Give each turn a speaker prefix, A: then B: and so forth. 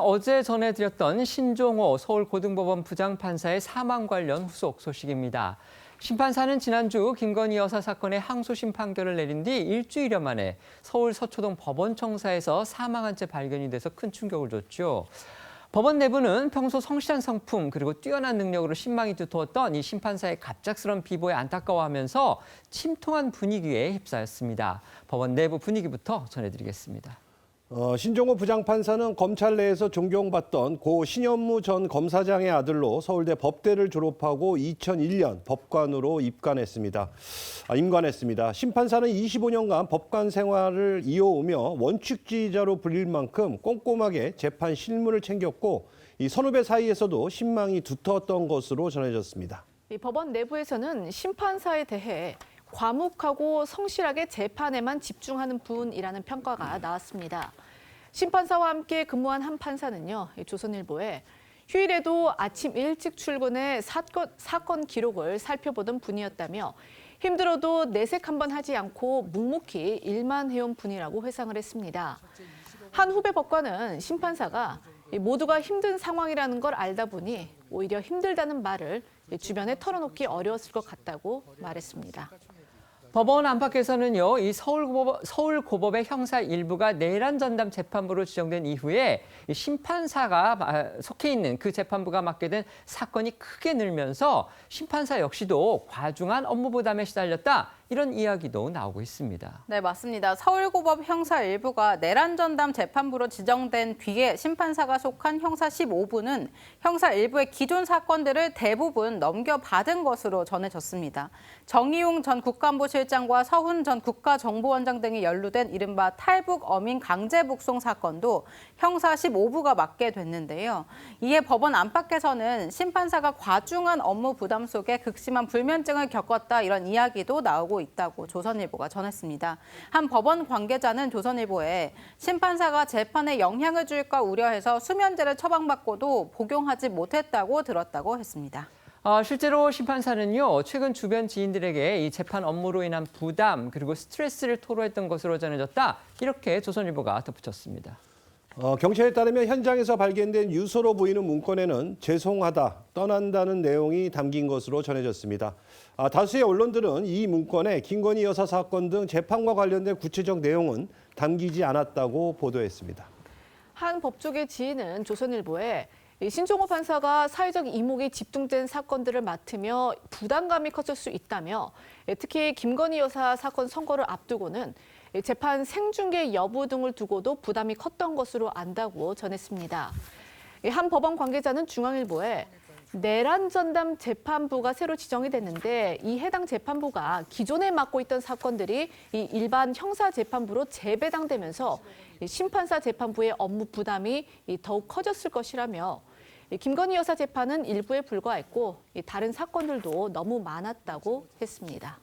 A: 어제 전해드렸던 신종호 서울고등법원 부장판사의 사망 관련 후속 소식입니다. 심판사는 지난주 김건희 여사 사건의 항소심 판결을 내린 뒤 일주일여 만에 서울 서초동 법원청사에서 사망한 채 발견이 돼서 큰 충격을 줬죠. 법원 내부는 평소 성실한 성품 그리고 뛰어난 능력으로 신망이 두터웠던 이 심판사의 갑작스런 비보에 안타까워하면서 침통한 분위기에 휩싸였습니다. 법원 내부 분위기부터 전해드리겠습니다.
B: 신종호 부장판사는 검찰 내에서 존경받던 고 신현무 전 검사장의 아들로 서울대 법대를 졸업하고 2001년 법관으로 임관했습니다. 심판사는 25년간 법관 생활을 이어오며 원칙주의자로 불릴 만큼 꼼꼼하게 재판 실무를 챙겼고 이 선후배 사이에서도 신망이 두터웠던 것으로 전해졌습니다.
C: 이 법원 내부에서는 심판사에 대해 과묵하고 성실하게 재판에만 집중하는 분이라는 평가가 나왔습니다. 심판사와 함께 근무한 한 판사는요, 조선일보에 휴일에도 아침 일찍 출근해 사건 기록을 살펴보던 분이었다며 힘들어도 내색 한번 하지 않고 묵묵히 일만 해온 분이라고 회상을 했습니다. 한 후배 법관은 심판사가 모두가 힘든 상황이라는 걸 알다 보니 오히려 힘들다는 말을 주변에 털어놓기 어려웠을 것 같다고 말했습니다.
A: 법원 안팎에서는요, 이 서울고법의 형사 일부가 내란 전담 재판부로 지정된 이후에 이 심판사가 속해 있는 그 재판부가 맡게 된 사건이 크게 늘면서 심판사 역시도 과중한 업무 부담에 시달렸다. 이런 이야기도 나오고 있습니다.
D: 네, 맞습니다. 서울고법 형사 1부가 내란 전담 재판부로 지정된 뒤에 심판사가 속한 형사 15부는 형사 1부의 기존 사건들을 대부분 넘겨받은 것으로 전해졌습니다. 정의용 전 국가안보실장과 서훈 전 국가정보원장 등이 연루된 이른바 탈북 어민 강제북송 사건도 형사 15부가 맡게 됐는데요. 이에 법원 안팎에서는 심판사가 과중한 업무 부담 속에 극심한 불면증을 겪었다 이런 이야기도 나오고 있다고 조선일보가 전했습니다. 한 법원 관계자는 조선일보에 심판사가 재판에 영향을 줄까 우려해서 수면제를 처방받고도 복용하지 못했다고 들었다고 했습니다.
A: 실제로 심판사는요, 최근 주변 지인들에게 이 재판 업무로 인한 부담 그리고 스트레스를 토로했던 것으로 전해졌다. 이렇게 조선일보가 덧붙였습니다.
B: 경찰에 따르면 현장에서 발견된 유서로 보이는 문건에는 죄송하다, 떠난다는 내용이 담긴 것으로 전해졌습니다. 다수의 언론들은 이 문건에 김건희 여사 사건 등 재판과 관련된 구체적 내용은 담기지 않았다고 보도했습니다.
C: 한 법조계 지인은 조선일보에 신종호 판사가 사회적 이목이 집중된 사건들을 맡으며 부담감이 커질 수 있다며 특히 김건희 여사 사건 선고를 앞두고는 재판 생중계 여부 등을 두고도 부담이 컸던 것으로 안다고 전했습니다. 한 법원 관계자는 중앙일보에 내란 전담 재판부가 새로 지정이 됐는데 이 해당 재판부가 기존에 맡고 있던 사건들이 이 일반 형사 재판부로 재배당되면서 심판사 재판부의 업무 부담이 더욱 커졌을 것이라며 김건희 여사 재판은 일부에 불과했고 다른 사건들도 너무 많았다고 했습니다.